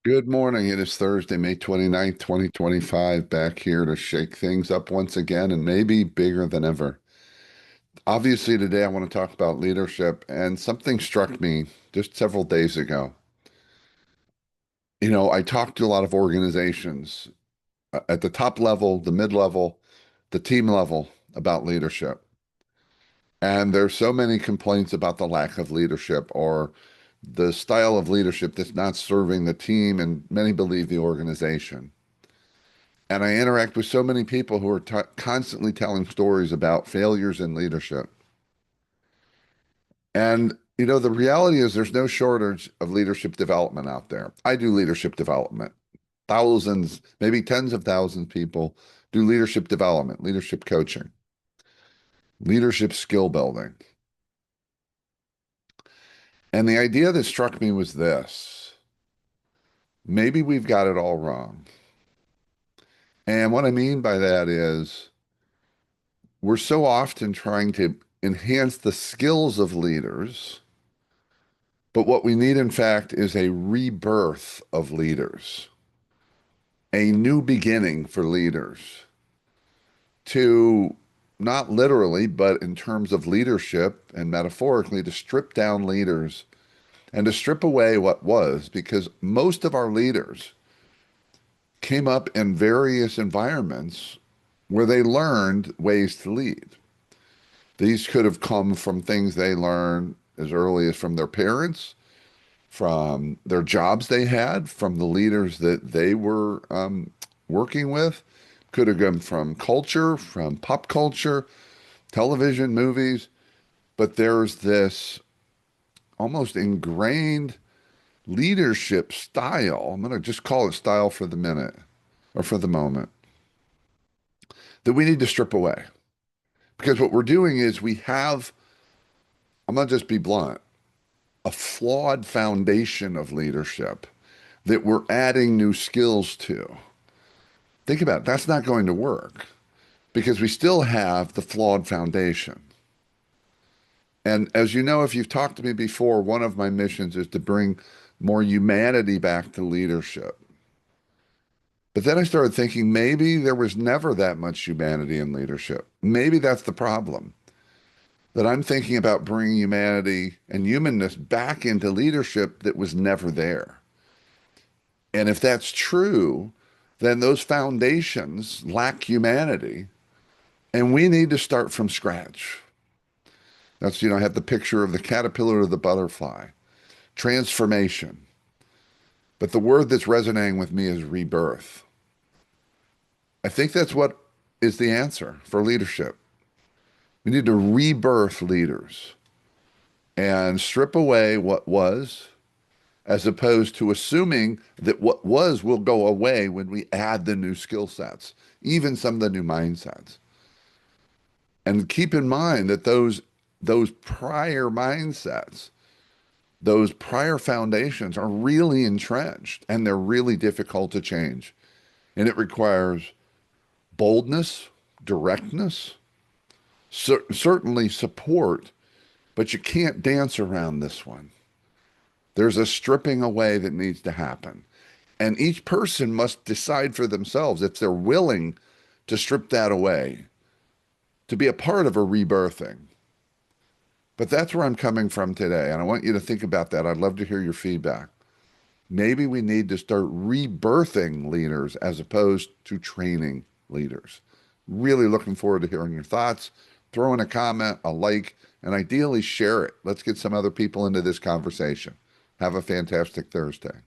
Good morning. It is Thursday, May 29th, 2025, back here to shake things up once again and maybe bigger than ever. Obviously, today I want to talk about leadership, and something struck me just several days ago. I talked to a lot of organizations at the top level, the mid level, the team level about leadership. And there's so many complaints about the lack of leadership or the style of leadership that's not serving the team and many believe the organization. And I interact with so many people who are constantly telling stories about failures in leadership. And, the reality is there's no shortage of leadership development out there. I do leadership development. Thousands, maybe tens of thousands of people do leadership development, leadership coaching, leadership skill building. And the idea that struck me was this: maybe we've got it all wrong. And what I mean by that is we're so often trying to enhance the skills of leaders, but what we need, in fact, is a rebirth of leaders, a new beginning for leaders to not literally, but in terms of leadership and metaphorically, to strip down leaders and to strip away what was, because most of our leaders came up in various environments where they learned ways to lead. These could have come from things they learned as early as from their parents, from their jobs they had, from the leaders that they were working with. Could have come from culture, from pop culture, television, movies. But there's this almost ingrained leadership style. I'm going to just call it style for the minute or for the moment that we need to strip away. Because what we're doing is we have, I'm going to just be blunt, a flawed foundation of leadership that we're adding new skills to. Think about it. That's not going to work because we still have the flawed foundation. And as you know, if you've talked to me before, one of my missions is to bring more humanity back to leadership. But then I started thinking maybe there was never that much humanity in leadership. Maybe that's the problem. That I'm thinking about bringing humanity and humanness back into leadership that was never there. And if that's true, then those foundations lack humanity, and we need to start from scratch. That's, I have the picture of the caterpillar to the butterfly, transformation. But the word that's resonating with me is rebirth. I think that's what is the answer for leadership. We need to rebirth leaders and strip away what was, as opposed to assuming that what was will go away when we add the new skill sets, even some of the new mindsets. And keep in mind that those prior mindsets, those prior foundations are really entrenched and they're really difficult to change. And it requires boldness, directness, certainly support, but you can't dance around this one. There's a stripping away that needs to happen. And each person must decide for themselves if they're willing to strip that away, to be a part of a rebirthing. But that's where I'm coming from today. And I want you to think about that. I'd love to hear your feedback. Maybe we need to start rebirthing leaders as opposed to training leaders. Really looking forward to hearing your thoughts. Throw in a comment, a like, and ideally share it. Let's get some other people into this conversation. Have a fantastic Thursday.